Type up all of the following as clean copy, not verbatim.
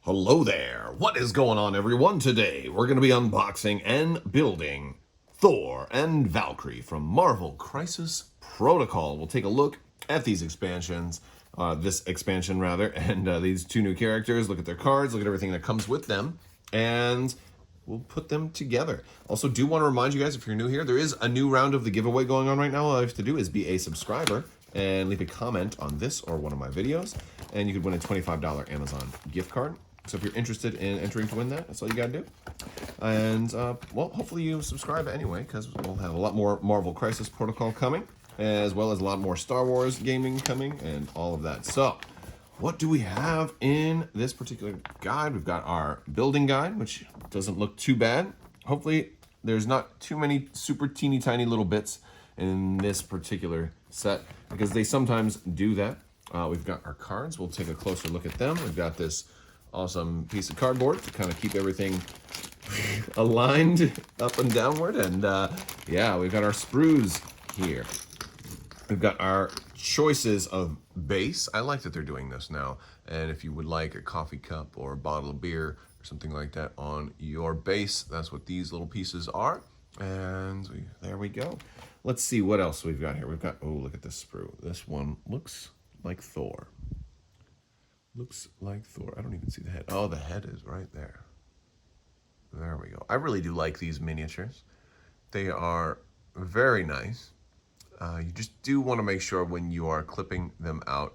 Hello there! What is going on, everyone? Today we're going to be unboxing and building Thor and Valkyrie from Marvel Crisis Protocol. We'll take a look at these expansions, this expansion rather, and these two new characters, look at their cards, look at everything that comes with them, and we'll put them together. Also, do want to remind you guys, if you're new here, there is a new round of the giveaway going on right now. All you have to do is be a subscriber and leave a comment on this or one of my videos, and you could win a $25 Amazon gift card. So if you're interested in entering to win that, that's all you gotta do. And, well, hopefully you subscribe anyway, because we'll have a lot more Marvel Crisis Protocol coming, as well as a lot more Star Wars gaming coming, and all of that. So, what do we have in this particular guide? We've got our building guide, which doesn't look too bad. Hopefully there's not too many super teeny tiny little bits in this particular set, because they sometimes do that. We've got our cards. We'll take a closer look at them. We've got this awesome piece of cardboard to kind of keep everything aligned up and downward. And yeah, we've got our sprues here. We've got our choices of base. I like that they're doing this now. And if you would like a coffee cup or a bottle of beer or something like that on your base, that's what these little pieces are. And there we go. Let's see what else we've got here. We've got, oh, look at this sprue. This one looks like Thor. Looks like Thor. I don't even see the head. Oh, the head is right there. There we go. I really do like these miniatures. They are very nice. You just do want to make sure when you are clipping them out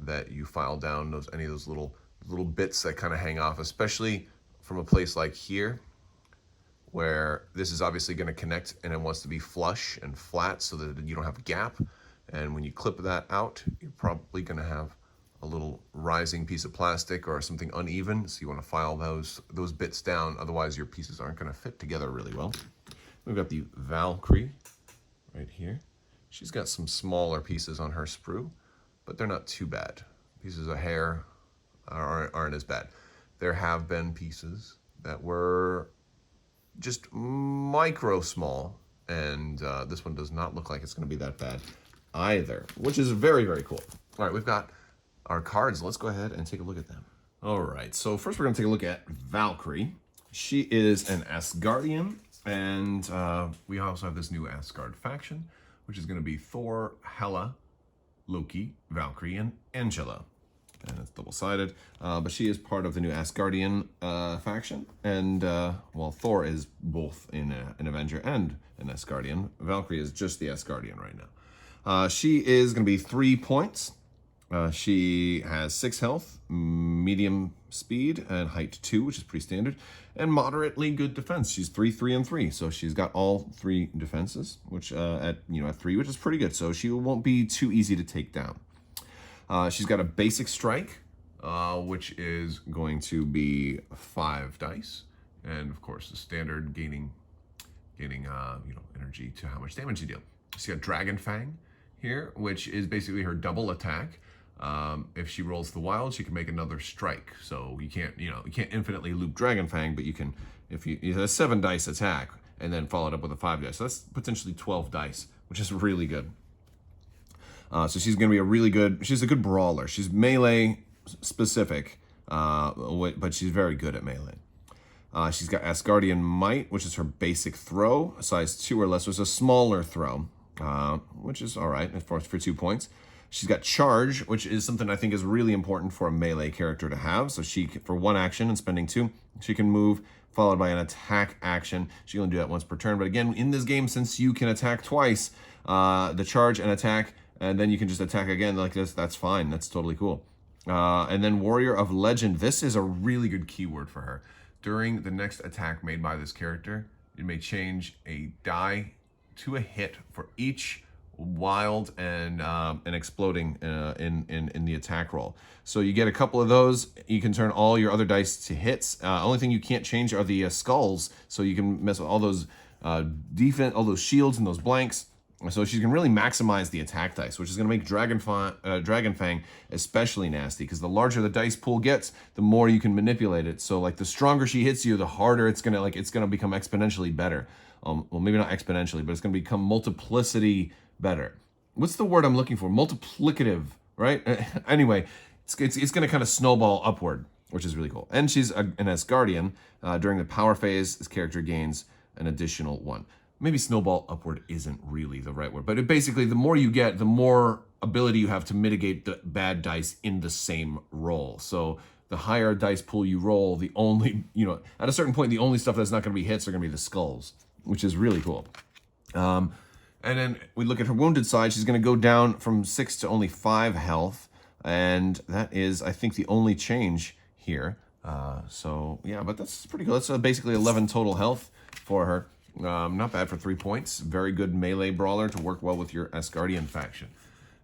that you file down any of those little bits that kind of hang off, especially from a place like here, where this is obviously going to connect and it wants to be flush and flat so that you don't have a gap. And when you clip that out, you're probably going to have a little rising piece of plastic or something uneven, so you want to file those bits down, otherwise your pieces aren't going to fit together really well. We've got the Valkyrie right here. She's got some smaller pieces on her sprue, but they're not too bad. Pieces of hair aren't as bad. There have been pieces that were just micro small, and this one does not look like it's going to be that bad either, which is very, very cool. All right, we've got our cards. Let's go ahead and take a look at them. All right, so first we're going to take a look at Valkyrie. She is an Asgardian, and we also have this new Asgard faction, which is going to be Thor, Hela, Loki, Valkyrie, and Angela. And it's double-sided, but she is part of the new Asgardian faction. And, well, Thor is both an Avenger and an Asgardian. Valkyrie is just the Asgardian right now. She is going to be 3 points. She has 6 health, medium speed, and height 2, which is pretty standard, and moderately good defense. She's 3, 3, and 3, so she's got all 3 defenses, which at 3, which is pretty good. So she won't be too easy to take down. She's got a basic strike, which is going to be 5 dice, and of course the standard gaining energy to how much damage you deal. She's got Dragon Fang here, which is basically her double attack. If she rolls the wild, she can make another strike. So you can't infinitely loop Dragon Fang, but you can, if you have a 7 dice attack and then follow it up with a 5 dice. So that's potentially 12 dice, which is really good. So she's going to be she's a good brawler. She's melee specific, but she's very good at melee. She's got Asgardian Might, which is her basic throw, size 2 or less, which is a smaller throw, which is all right for 2 points. She's got Charge, which is something I think is really important for a melee character to have. So she, for 1 action and spending 2, she can move, followed by an attack action. She can only do that once per turn. But again, in this game, since you can attack twice, the charge and attack, and then you can just attack again like this, that's fine. That's totally cool. And then Warrior of Legend. This is a really good keyword for her. During the next attack made by this character, it may change a die to a hit for each wild and exploding in the attack roll. So you get a couple of those. You can turn all your other dice to hits. Only thing you can't change are the skulls. So you can mess with all those defense, all those shields and those blanks. So she can really maximize the attack dice, which is going to make Dragon Fang especially nasty, because the larger the dice pool gets, the more you can manipulate it. So like the stronger she hits you, the harder it's gonna become exponentially better. Well, maybe not exponentially, but it's gonna become multiplicity better. What's the word I'm looking for? Multiplicative, right? Anyway, it's gonna kind of snowball upward. which is really cool. And she's an Asgardian. During the power phase, this character gains an additional 1. Maybe snowball upward isn't really the right word, but basically the more you get, the more ability you have to mitigate the bad dice in the same roll. So the higher dice pool you roll, the only, at a certain point, the only stuff that's not going to be hits are going to be the skulls, which is really cool. And then we look at her wounded side. She's going to go down from 6 to only 5 health. And that is, I think, the only change here. So, yeah, but that's pretty cool. That's basically 11 total health for her. Not bad for 3 points. Very good melee brawler to work well with your Asgardian faction.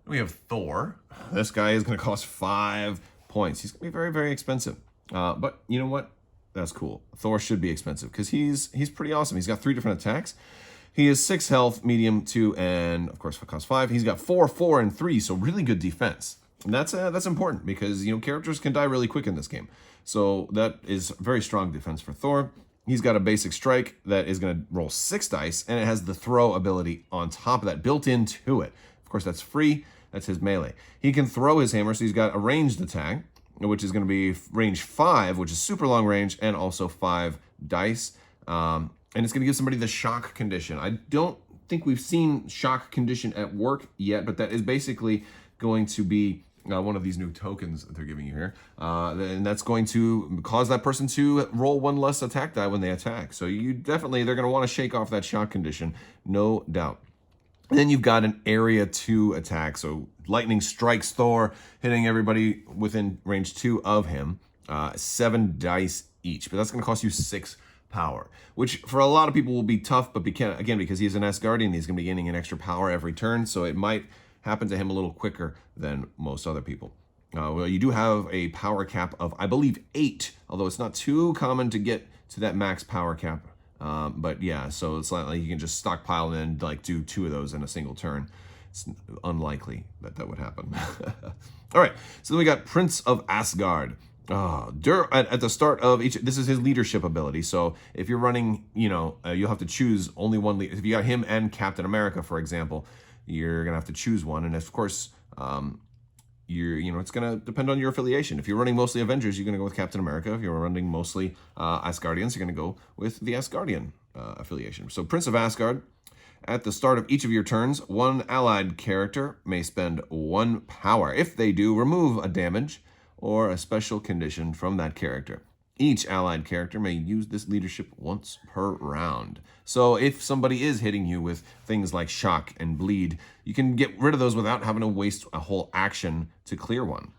We have Thor. This guy is going to cost 5 points. He's going to be very, very expensive. But you know what? That's cool. Thor should be expensive because he's pretty awesome. He's got 3 different attacks. He has 6 health, medium, 2, and of course, cost 5. He's got 4, 4, and 3, so really good defense. And that's important because characters can die really quick in this game. So that is very strong defense for Thor. He's got a basic strike that is going to roll 6 dice, and it has the throw ability on top of that built into it. Of course, that's free. That's his melee. He can throw his hammer, so he's got a ranged attack, which is going to be range 5, which is super long range, and also 5 dice. And it's going to give somebody the shock condition. I don't think we've seen shock condition at work yet, but that is basically going to be one of these new tokens that they're giving you here. And that's going to cause that person to roll 1 less attack die when they attack. So they're going to want to shake off that shock condition, no doubt. And then you've got an area 2 attack. So lightning strikes Thor, hitting everybody within range 2 of him. 7 dice each, but that's going to cost you 6 power, which for a lot of people will be tough, but again, because he's an Asgardian, he's going to be gaining an extra power every turn, so it might happen to him a little quicker than most other people. Well, you do have a power cap of, I believe, 8, although it's not too common to get to that max power cap. But yeah, so it's not like you can just stockpile and like do 2 of those in a single turn. It's unlikely that would happen. All right, so then we got Prince of Asgard. At the start of each, this is his leadership ability. So if you're running, you'll have to choose only one leader. If you got him and Captain America, for example, you're gonna have to choose one. And of course, it's gonna depend on your affiliation. If you're running mostly Avengers, you're gonna go with Captain America. If you're running mostly Asgardians, you're gonna go with the Asgardian affiliation. So Prince of Asgard. At the start of each of your turns, one allied character may spend 1 power. If they do, remove a damage or a special condition from that character. Each allied character may use this leadership once per round. So if somebody is hitting you with things like shock and bleed, you can get rid of those without having to waste a whole action to clear one.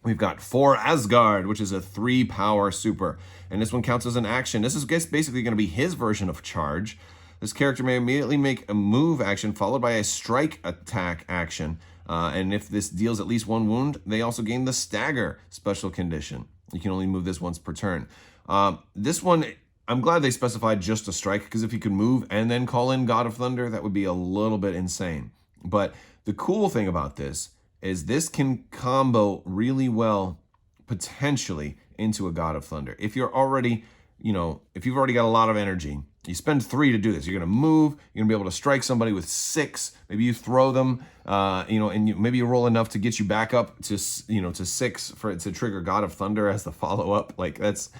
We've got For Asgard, which is a 3 power super, and this one counts as an action. This is basically going to be his version of charge. This character may immediately make a move action followed by a strike attack action. And if this deals at least 1 wound, they also gain the stagger special condition. You can only move this once per turn. This one, I'm glad they specified just a strike, because if you could move and then call in God of Thunder, that would be a little bit insane. But the cool thing about this is this can combo really well, potentially, into a God of Thunder. If you're already, if you've already got a lot of energy, you spend 3 to do this. You're going to move. You're going to be able to strike somebody with 6. Maybe you throw them, and maybe you roll enough to get you back up to 6 for it to trigger God of Thunder as the follow-up. Like, that's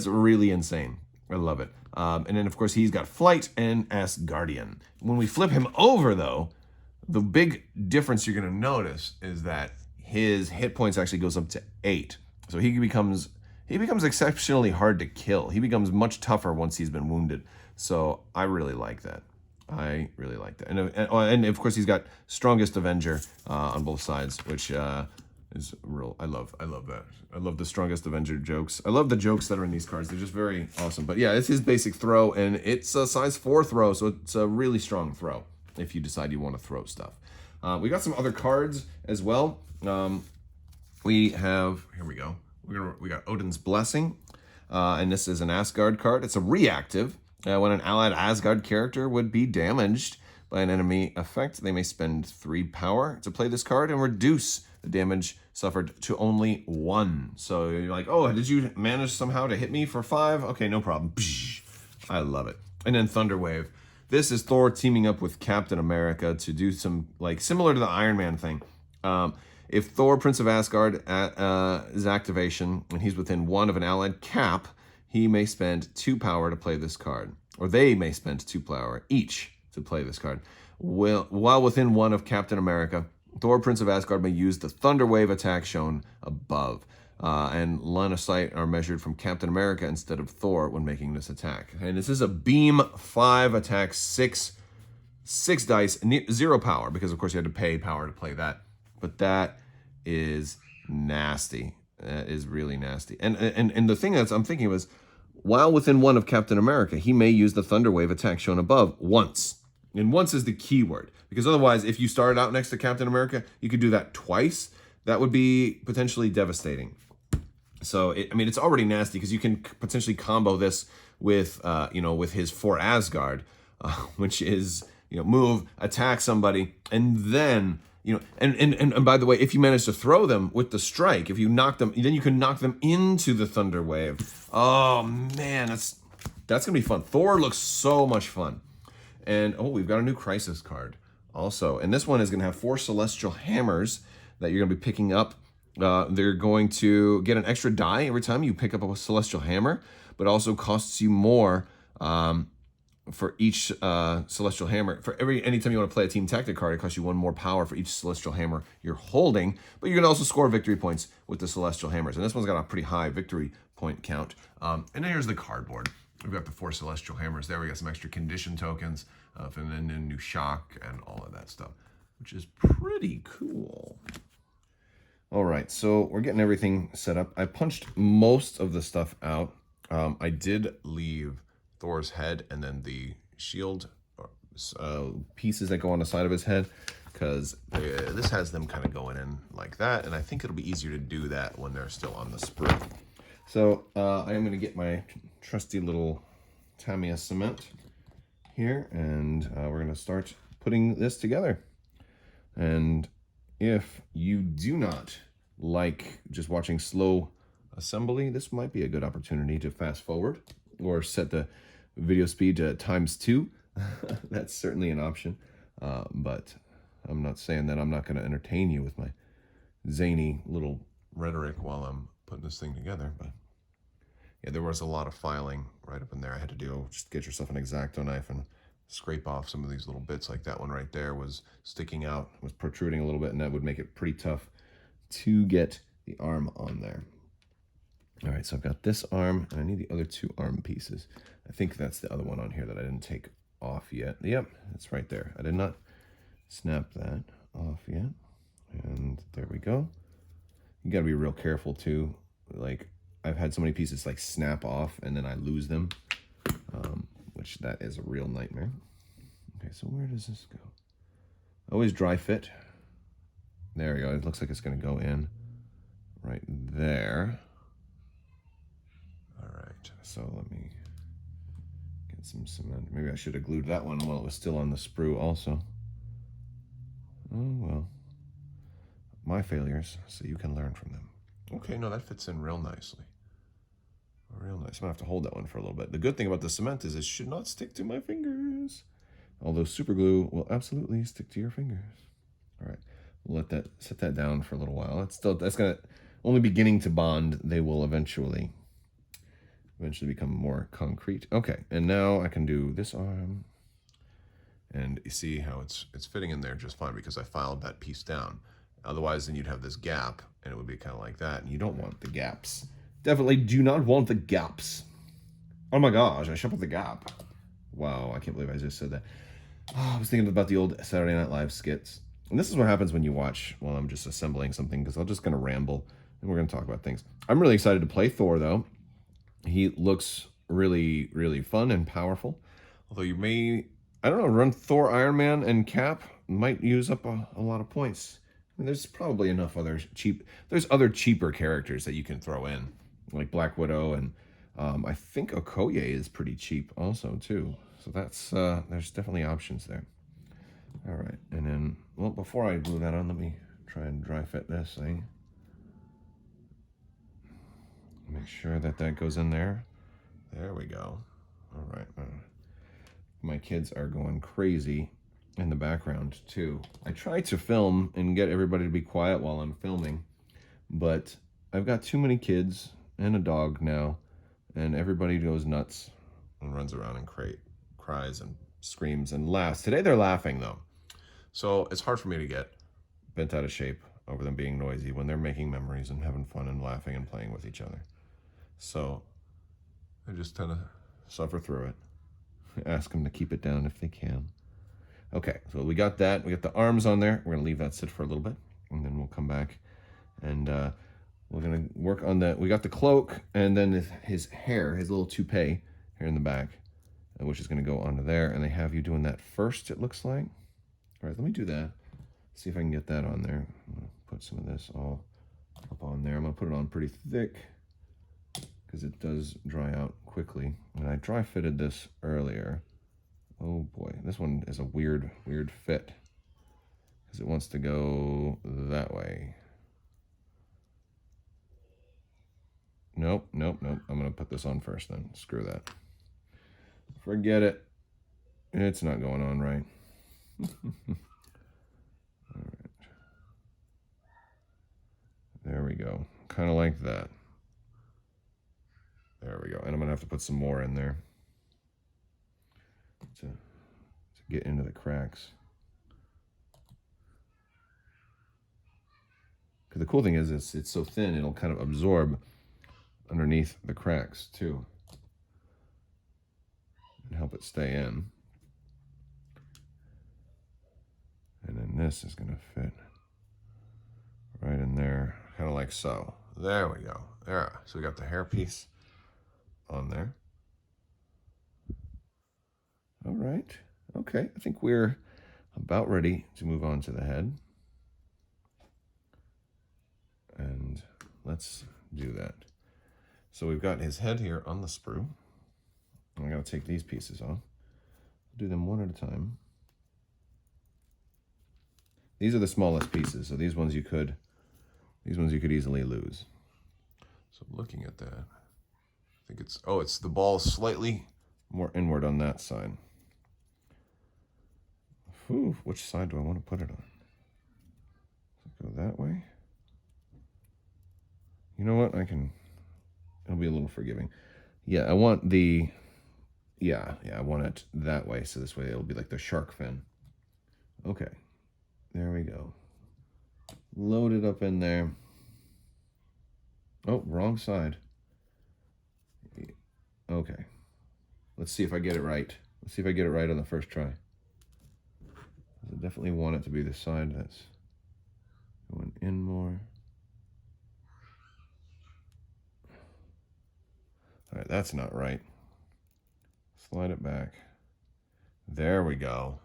really insane. I love it. And then, of course, he's got Flight and Asgardian. When we flip him over, though, the big difference you're going to notice is that his hit points actually goes up to 8. So he becomes exceptionally hard to kill. He becomes much tougher once he's been wounded. So I really like that. And of course, he's got Strongest Avenger on both sides, which is real. I love that. I love the Strongest Avenger jokes. I love the jokes that are in these cards. They're just very awesome. But yeah, it's his basic throw, and it's a size 4 throw, so it's a really strong throw if you decide you want to throw stuff. We got some other cards as well. We have, here we go. We got Odin's Blessing, and this is an Asgard card. It's a reactive. When an allied Asgard character would be damaged by an enemy effect, they may spend 3 power to play this card and reduce the damage suffered to only 1. So you're like, oh, did you manage somehow to hit me for 5? Okay, no problem. I love it. And then Thunderwave. This is Thor teaming up with Captain America to do some, like, similar to the Iron Man thing. If Thor, Prince of Asgard, is activation, and he's within 1 of an allied cap, he may spend 2 power to play this card. Or they may spend 2 power each to play this card. While within 1 of Captain America, Thor, Prince of Asgard, may use the Thunder Wave attack shown above. And line of sight are measured from Captain America instead of Thor when making this attack. And this is a beam 5 attack, 6 dice, 0 power, because of course you had to pay power to play that. But that is nasty. That is really nasty. And the thing that I'm thinking was, while within 1 of Captain America, he may use the Thunder Wave attack shown above once. And once is the key word. Because otherwise, if you started out next to Captain America, you could do that twice. That would be potentially devastating. So, it's already nasty because you can potentially combo this with, with his For Asgard, which is, move, attack somebody, and then, and by the way, if you manage to throw them with the strike, if you knock them, then you can knock them into the Thunder Wave. Oh, man, that's going to be fun. Thor looks so much fun. And, we've got a new Crisis card also. And this one is going to have 4 Celestial Hammers that you're going to be picking up. They're going to get an extra die every time you pick up a Celestial Hammer, but also costs you more for each Celestial Hammer. Anytime you want to play a Team Tactic card, it costs you 1 more power for each Celestial Hammer you're holding, but you're going to also score victory points with the Celestial Hammers. And this one's got a pretty high victory point count. And then here's the cardboard. We've got the 4 Celestial Hammers there. We got some extra condition tokens, and then a new shock and all of that stuff, which is pretty cool. All right, so we're getting everything set up. I punched most of the stuff out. I did leave Thor's head and then the shield pieces that go on the side of his head, because this has them kind of going in like that, and I think it'll be easier to do that when they're still on the sprue. So I am going to get my trusty little Tamiya cement here, and we're going to start putting this together. And if you do not like just watching slow assembly, this might be a good opportunity to fast forward or set the video speed to ×2. That's certainly an option. But I'm not saying that I'm not going to entertain you with my zany little rhetoric while I'm putting this thing together. But yeah, there was a lot of filing right up in there I had to do. Just get yourself an X-Acto knife and scrape off some of these little bits. Like that one right there was sticking out, was protruding a little bit, and that would make it pretty tough to get the arm on there. All right, so I've got this arm, and I need the other 2 arm pieces. I think that's the other one on here that I didn't take off yet. Yep, it's right there. I did not snap that off yet. And there we go. You gotta be real careful too. Like, I've had so many pieces like snap off and then I lose them, which that is a real nightmare. Okay, so where does this go? Always dry fit. There we go. It looks like it's going to go in right there. All right, so let me get some cement. Maybe I should have glued that one while it was still on the sprue also. Oh, well. My failures, so you can learn from them. Okay, no, that fits in real nicely. Real nice. I'm going to have to hold that one for a little bit. The good thing about the cement is it should not stick to my fingers. Although super glue will absolutely stick to your fingers. All right, we'll set that down for a little while. That's going to only beginning to bond. They will eventually become more concrete. Okay, and now I can do this arm. And you see how it's fitting in there just fine because I filed that piece down. Otherwise, then you'd have this gap, and it would be kind of like that, and you don't want the gaps. Definitely do not want the gaps. Oh my gosh, I shut up the gap. Wow, I can't believe I just said that. Oh, I was thinking about the old Saturday Night Live skits. And this is what happens when you watch while I'm just assembling something, because I'm just going to ramble, and we're going to talk about things. I'm really excited to play Thor, though. He looks really, really fun and powerful. Although you may, I don't know, run Thor, Iron Man, and Cap might use up a lot of points. I mean, there's probably enough there's other cheaper characters that you can throw in, like Black Widow, and I think Okoye is pretty cheap also, too. So that's, there's definitely options there. All right, and then, well, before I glue that on, let me try and dry fit this thing. Make sure that goes in there. There we go. All right. My kids are going crazy in the background too. I try to film and get everybody to be quiet while I'm filming, but I've got too many kids and a dog now, and everybody goes nuts and runs around and cries and screams and laughs. Today they're laughing though, so it's hard for me to get bent out of shape over them being noisy when they're making memories and having fun and laughing and playing with each other. So I just kind of suffer through it. Ask them to keep it down if they can. Okay, so we got that. We got the arms on there. We're gonna leave that sit for a little bit, and then we'll come back and we're gonna work on that. We got the cloak, and then his hair, his little toupee here in the back, which is gonna go onto there. And they have you doing that first, it looks like. All right, let me do that. See if I can get that on there. I'm gonna put some of this all up on there. I'm gonna put it on pretty thick because it does dry out quickly. And I dry fitted this earlier. Oh boy, this one is a weird fit because it wants to go that way. Nope. I'm gonna put this on first then. Screw that. Forget it. It's not going on right. All right. There we go. Kind of like that. There we go. And I'm gonna have to put some more in there to get into the cracks. Because the cool thing is it's so thin, it'll kind of absorb underneath the cracks too and help it stay in. And then this is going to fit right in there, kind of like so. There we go. There. So we got the hair piece on there. All right. Okay. I think we're about ready to move on to the head. And let's do that. So we've got his head here on the sprue. I'm going to take these pieces off. Do them one at a time. These are the smallest pieces, so these ones you could easily lose. So looking at that, I think it's the ball slightly more inward on that side. Whew, which side do I want to put it on? Go that way. You know what? It'll be a little forgiving. Yeah, I want I want it that way, so this way it'll be like the shark fin. Okay, there we go. Load it up in there. Oh, wrong side. Okay, let's see if I get it right. Let's see if I get it right on the first try. I definitely want it to be the side that's going in more. All right, that's not right. Slide it back. There we go.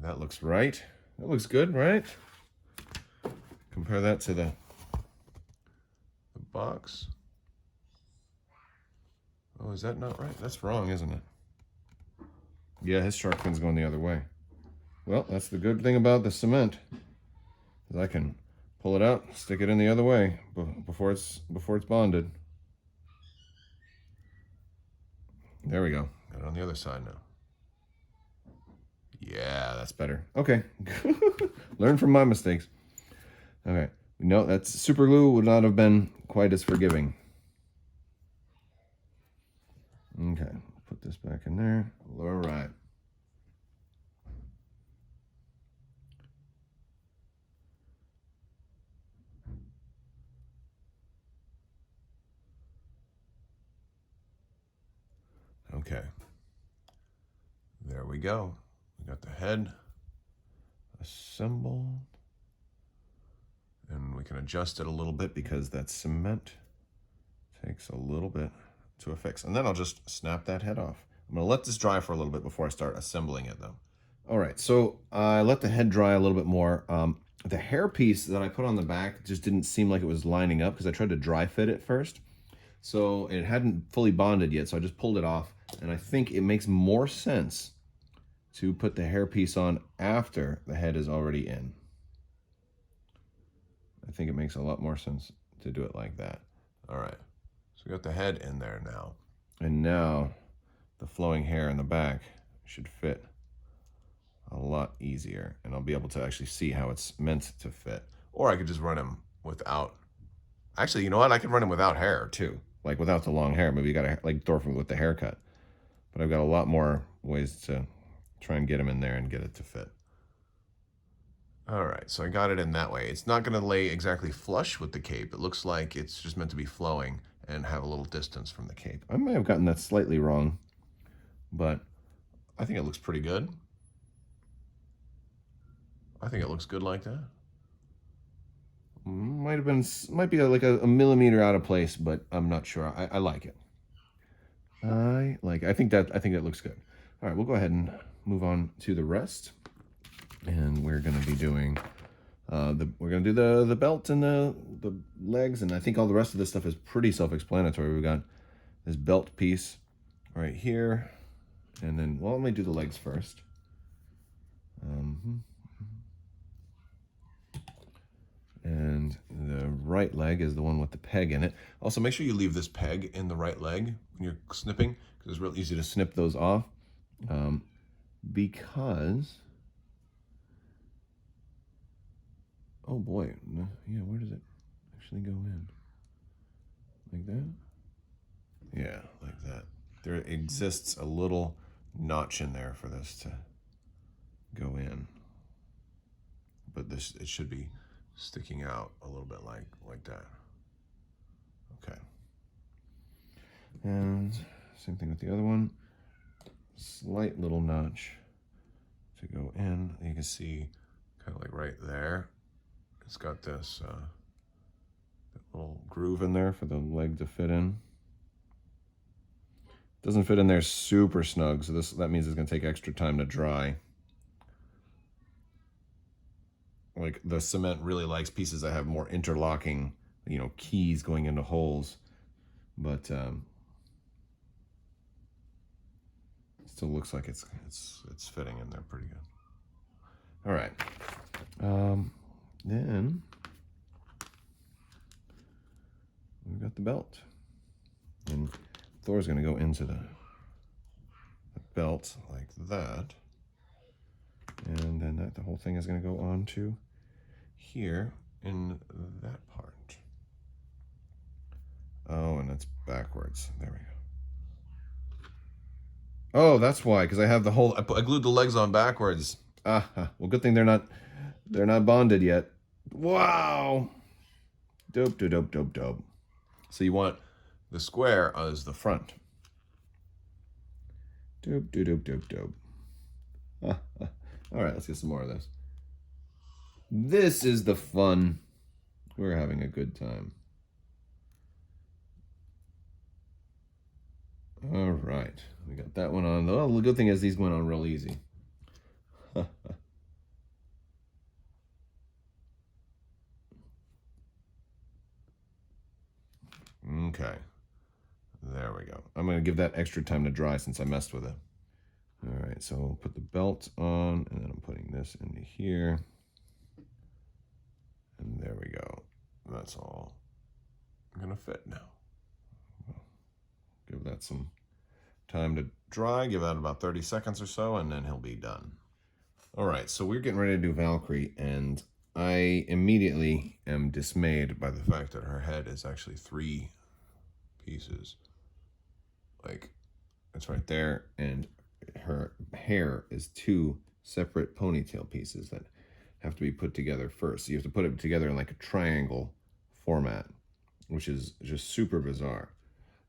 That looks right. That looks good, right? Compare that to the box. Oh, is that not right? That's wrong, isn't it? Yeah, his shark fin's going the other way. Well, that's the good thing about the cement, is I can pull it out, stick it in the other way before it's bonded. There we go. Got it on the other side now. Yeah, that's better. Okay. Learn from my mistakes. Okay. No, that's super glue would not have been quite as forgiving. Okay. Put this back in there. All right. Okay. There we go. We got the head assembled. And we can adjust it a little bit because that cement takes a little bit to affix. And then I'll just snap that head off. I'm going to let this dry for a little bit before I start assembling it though. All right, so I let the head dry a little bit more. The hair piece that I put on the back just didn't seem like it was lining up because I tried to dry fit it first. So it hadn't fully bonded yet, so I just pulled it off. And I think it makes more sense to put the hair piece on after the head is already in. I think it makes a lot more sense to do it like that. All right, so we got the head in there now. And now the flowing hair in the back should fit a lot easier, and I'll be able to actually see how it's meant to fit. Or I could just run him without. Actually, you know what? I can run him without hair too, like without the long hair. Maybe you got to like Thor with the haircut. But I've got a lot more ways to try and get him in there and get it to fit. All right, so I got it in that way. It's not going to lay exactly flush with the cape. It looks like it's just meant to be flowing and have a little distance from the cape. I may have gotten that slightly wrong, but I think it looks pretty good. I think it looks good like that. Might be like a millimeter out of place, but I'm not sure. I like it. I think that looks good. All right, we'll go ahead and move on to the rest, and we're going to be doing we're going to do the belt and the legs, and I think all the rest of this stuff is pretty self-explanatory. We've got this belt piece right here, and then let me do the legs first. And the right leg is the one with the peg in it. Also, make sure you leave this peg in the right leg when you're snipping, because it's real easy to snip those off. Because, oh boy, yeah, where does it actually go in? Like that? Yeah, like that. There exists a little notch in there for this to go in. But it should be sticking out a little bit like that. Okay. And same thing with the other one. Slight little notch to go in. You can see kind of like right there. It's got this little groove in there for the leg to fit in. Doesn't fit in there super snug, so that means it's going to take extra time to dry. Like the cement really likes pieces that have more interlocking, keys going into holes, but still looks like it's fitting in there pretty good. All right, then we've got the belt, and Thor's going to go into the belt like that. And then the whole thing is going to go on to here in that part. Oh, and it's backwards. There we go. Oh, that's why, because I have the whole. I glued the legs on backwards. Well, good thing they're not bonded yet. Wow. Dope, dope, dope, dope. So you want the square as the front. Dope, dope, dope, dope, dope. All right, let's get some more of this. This is the fun. We're having a good time. All right, we got that one on. Well, the good thing is these went on real easy. Okay, there we go. I'm going to give that extra time to dry since I messed with it. All right, so we'll put the belt on, and then I'm putting this into here. And there we go. That's all gonna fit now. Give that some time to dry, give that about 30 seconds or so, and then he'll be done. All right, so we're getting ready to do Valkyrie, and I immediately am dismayed by the fact that her head is actually 3 pieces. Like, it's right there, and her hair is 2 separate ponytail pieces that have to be put together first. So you have to put it together in like a triangle format, which is just super bizarre.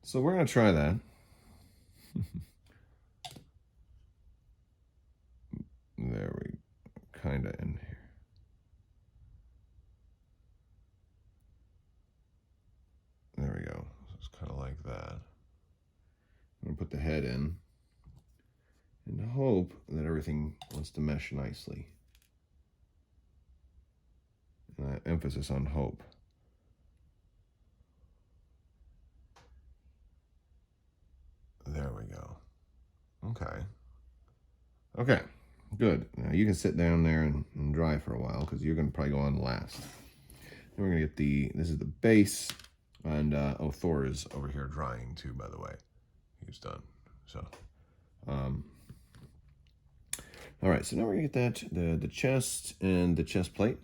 So we're going to try that. There we kind of in here. There we go. So it's kind of like that. I'm going to put the head in and hope that everything wants to mesh nicely. Emphasis on hope. There we go. Okay, good. Now you can sit down there and dry for a while because you're going to probably go on last. Then we're going to get this is the base, and Thor is over here drying too, by the way. He's done. So, All right, so now we're gonna get that the chest and the chest plate.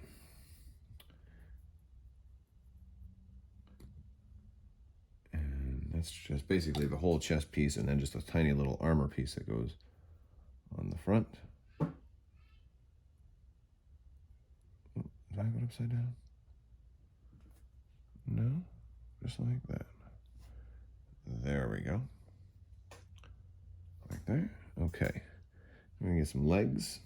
And that's just basically the whole chest piece, and then just a tiny little armor piece that goes on the front. Oh, did I have it upside down? No, just like that. There we go. Like that. Okay. We're gonna get some legs,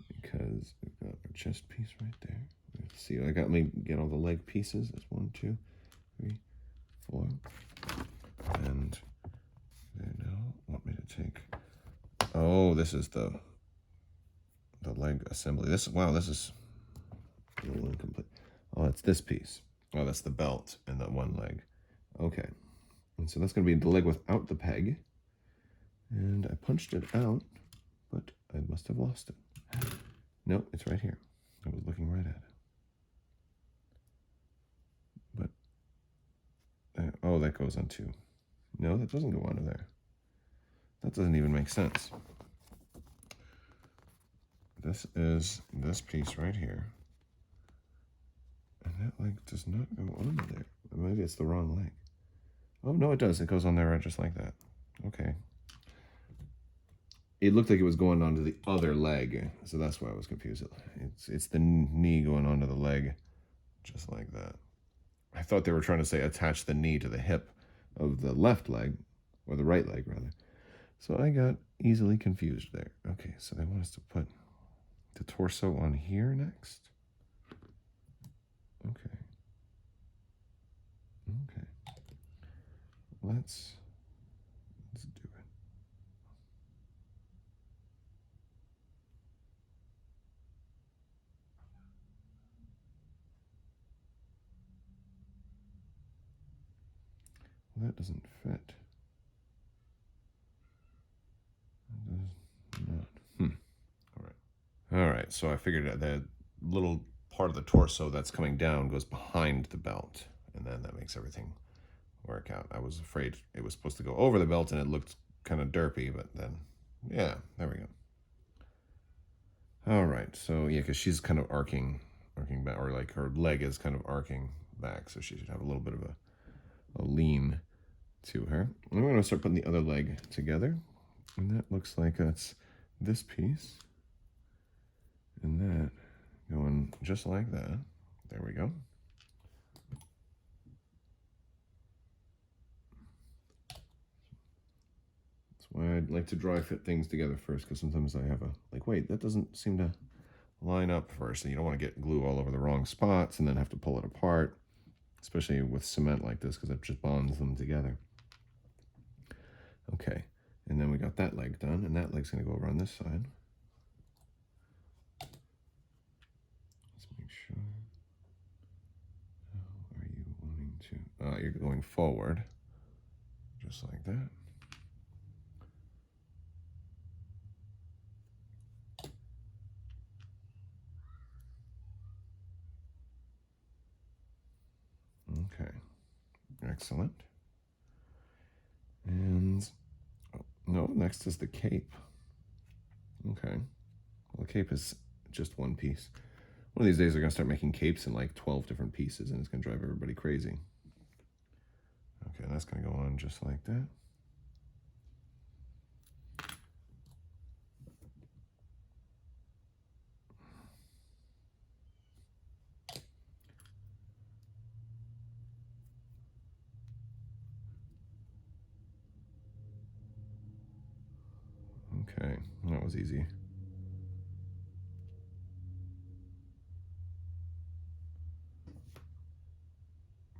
because we've got our chest piece right there. Let's see, I got me get all the leg pieces. That's 1, 2, 3, 4. And they now want me to take. Oh, this is the leg assembly. This is a little incomplete. Oh, it's this piece. Oh, that's the belt and the one leg. Okay. And so that's going to be the leg without the peg. And I punched it out, but I must have lost it. No, it's right here. I was looking right at it. But, oh, that goes on too. No, that doesn't go onto there. That doesn't even make sense. This is this piece right here. And that leg does not go onto there. Maybe it's the wrong leg. Oh, no, it does. It goes on there right just like that. Okay. It looked like it was going onto the other leg, so that's why I was confused. It's the knee going onto the leg, just like that. I thought they were trying to say attach the knee to the hip of the left leg, or the right leg, rather. So I got easily confused there. Okay, so they want us to put the torso on here next. Okay. Okay. Let's do it. Well, that doesn't fit. It does not. All right, so I figured out that little part of the torso that's coming down goes behind the belt, and then that makes everything work out. I was afraid it was supposed to go over the belt and it looked kind of derpy, but then, yeah, there we go. All right, so yeah, because she's kind of arcing back, or like her leg is kind of arcing back, so she should have a little bit of a lean to her. And we're going to start putting the other leg together, and that looks like it's this piece. And that going just like that. There we go. That's why I'd like to dry fit things together first, because sometimes I have like, wait, that doesn't seem to line up first. And you don't want to get glue all over the wrong spots and then have to pull it apart, especially with cement like this, because it just bonds them together. Okay, and then we got that leg done, and that leg's going to go over on this side. Sure. How are you wanting to? You're going forward, just like that. Okay, excellent. And no, next is the cape. Okay, well, the cape is just one piece. One of these days, they're going to start making capes in like 12 different pieces, and it's going to drive everybody crazy. Okay, and that's going to go on just like that. Okay, that was easy.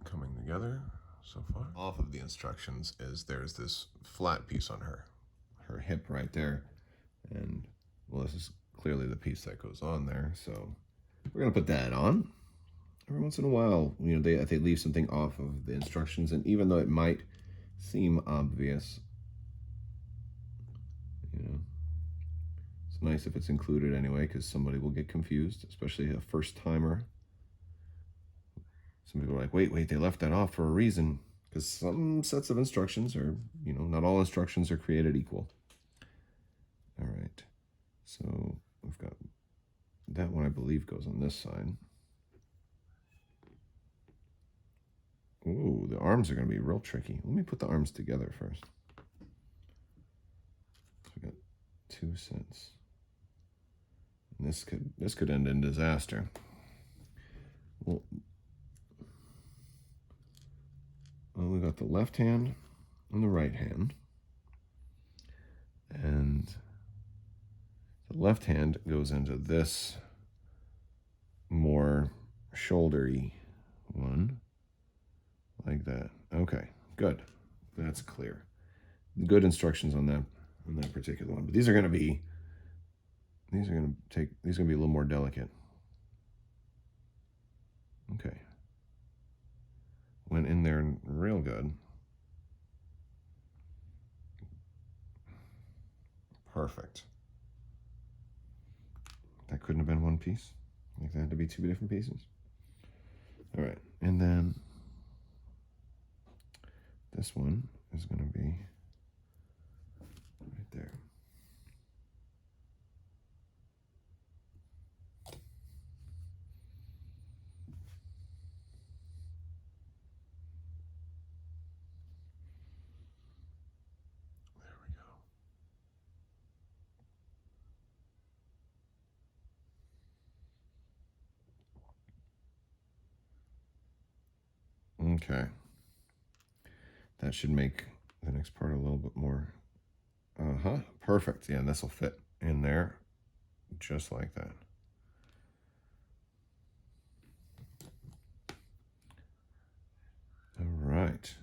Coming together so far. Off of the instructions is there's this flat piece on her hip right there, and well, this is clearly the piece that goes on there, so we're gonna put that on. Every once in a while, you know, they leave something off of the instructions, and even though it might seem obvious, you know, it's nice if it's included anyway, because somebody will get confused, especially a first timer. Some people are like, wait, they left that off for a reason, because some sets of instructions are, you know, not all instructions are created equal. All So we've got that one, I believe, goes on this side. Ooh, the arms are going to be real tricky. Let me put the arms together first. So we got 2 sets. And this could end in disaster. Well, we got the left hand and the right hand. And the left hand goes into this more shouldery one, like that. Okay, good. That's clear. Good instructions on that particular one. But these are going to be a little more delicate. Okay. Went in there real good. Perfect. That couldn't have been one piece. Like that had to be 2 different pieces. All right, and then this one is going to be right there. There we go. Okay. That should make the next part a little bit more, perfect. Yeah, and this will fit in there just like that. All right.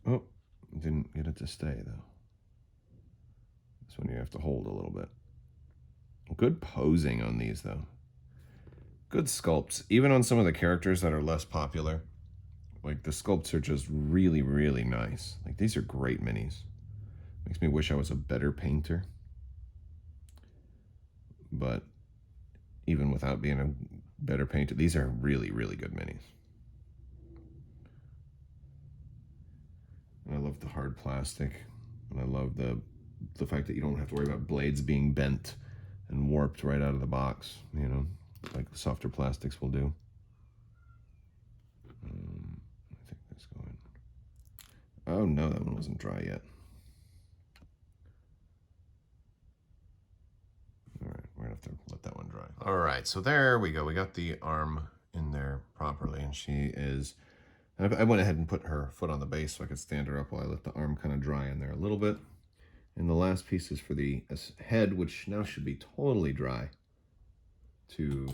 Oh, didn't get it to stay though. This one you have to hold a little bit. Good posing on these though. Good sculpts, even on some of the characters that are less popular. Like the sculpts are just really, really nice. Like these are great minis. Makes me wish I was a better painter. But even without being a better painter, these are really, really good minis. And I love the hard plastic. And I love the fact that you don't have to worry about blades being bent and warped right out of the box, you know, like the softer plastics will do. I think that's going. Oh no, that one wasn't dry yet. All right, we're gonna have to let that one dry. All right, so there we go. We got the arm in there properly, and she is. I went ahead and put her foot on the base so I could stand her up while I let the arm kind of dry in there a little bit. And the last piece is for the head, which now should be totally dry, to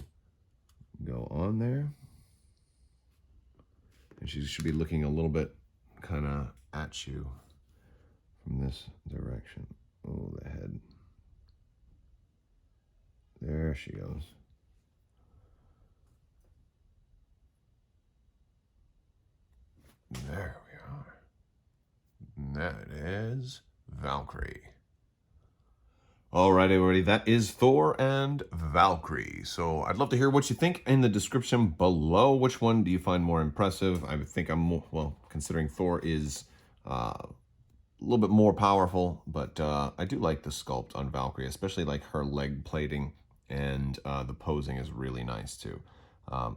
go on there. And she should be looking a little bit kind of at you from this direction. Oh, the head. There she goes. There we are. That is Valkyrie. All right, everybody, that is Thor and Valkyrie. So I'd love to hear what you think in the description below. Which one do you find more impressive? I think I'm more, well, considering Thor is a little bit more powerful, but I do like the sculpt on Valkyrie, especially like her leg plating, and the posing is really nice too.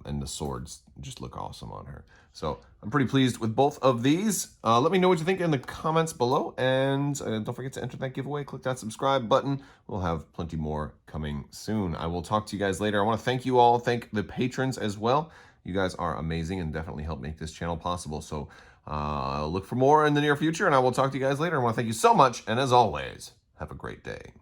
And the swords just look awesome on her. So I'm pretty pleased with both of these. Let me know what you think in the comments below. And don't forget to enter that giveaway. Click that subscribe button. We'll have plenty more coming soon. I will talk to you guys later. I want to thank you all. Thank the patrons as well. You guys are amazing and definitely help make this channel possible. So look for more in the near future. And I will talk to you guys later. I want to thank you so much. And as always, have a great day.